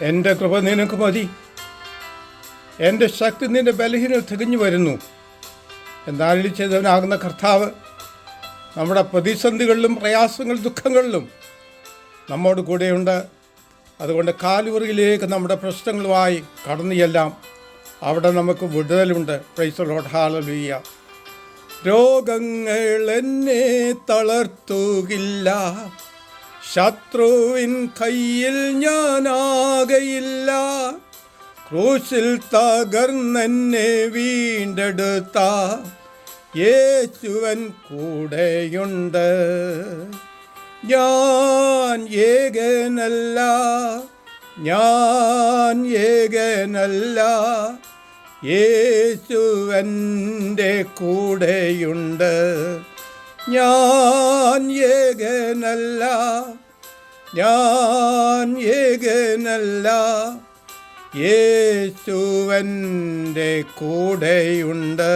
എൻ്റെ കൃപ നിനക്ക് മതി, എൻ്റെ ശക്തി നിൻ്റെ ബലഹീനത തികഞ്ഞു വരുന്നു എന്നാലും ചെയ്തവനാകുന്ന കർത്താവ് നമ്മുടെ പ്രതിസന്ധികളിലും പ്രയാസങ്ങളിലും ദുഃഖങ്ങളിലും നമ്മോട് കൂടെയുണ്ട്. അതുകൊണ്ട് കാൽവറിയിലേക്ക് നമ്മുടെ പ്രശ്നങ്ങളുമായി കടന്നു ചെല്ലാം. അവിടെ നമുക്ക് വിടുതലുണ്ട്. Praise the Lord, hallelujah. രോഗങ്ങൾ എന്നെ തളർത്തുകില്ല, ശത്രുവിൻ കയ്യിൽ ഞാനാകയില്ല. ക്രൂശിൽ തകർന്നെന്നെ വീണ്ടെടുത്ത യേശുവൻ കൂടെയുണ്ട്. ഞാൻ ഏകനല്ല, ഞാൻ ഏകനല്ല, യേശുവൻ്റെ കൂടെയുണ്ട്. ഞാൻ ഏകനല്ല, ഞാൻ ഏകനല്ല, യേശുവൻ്റെ കൂടെയുണ്ട്.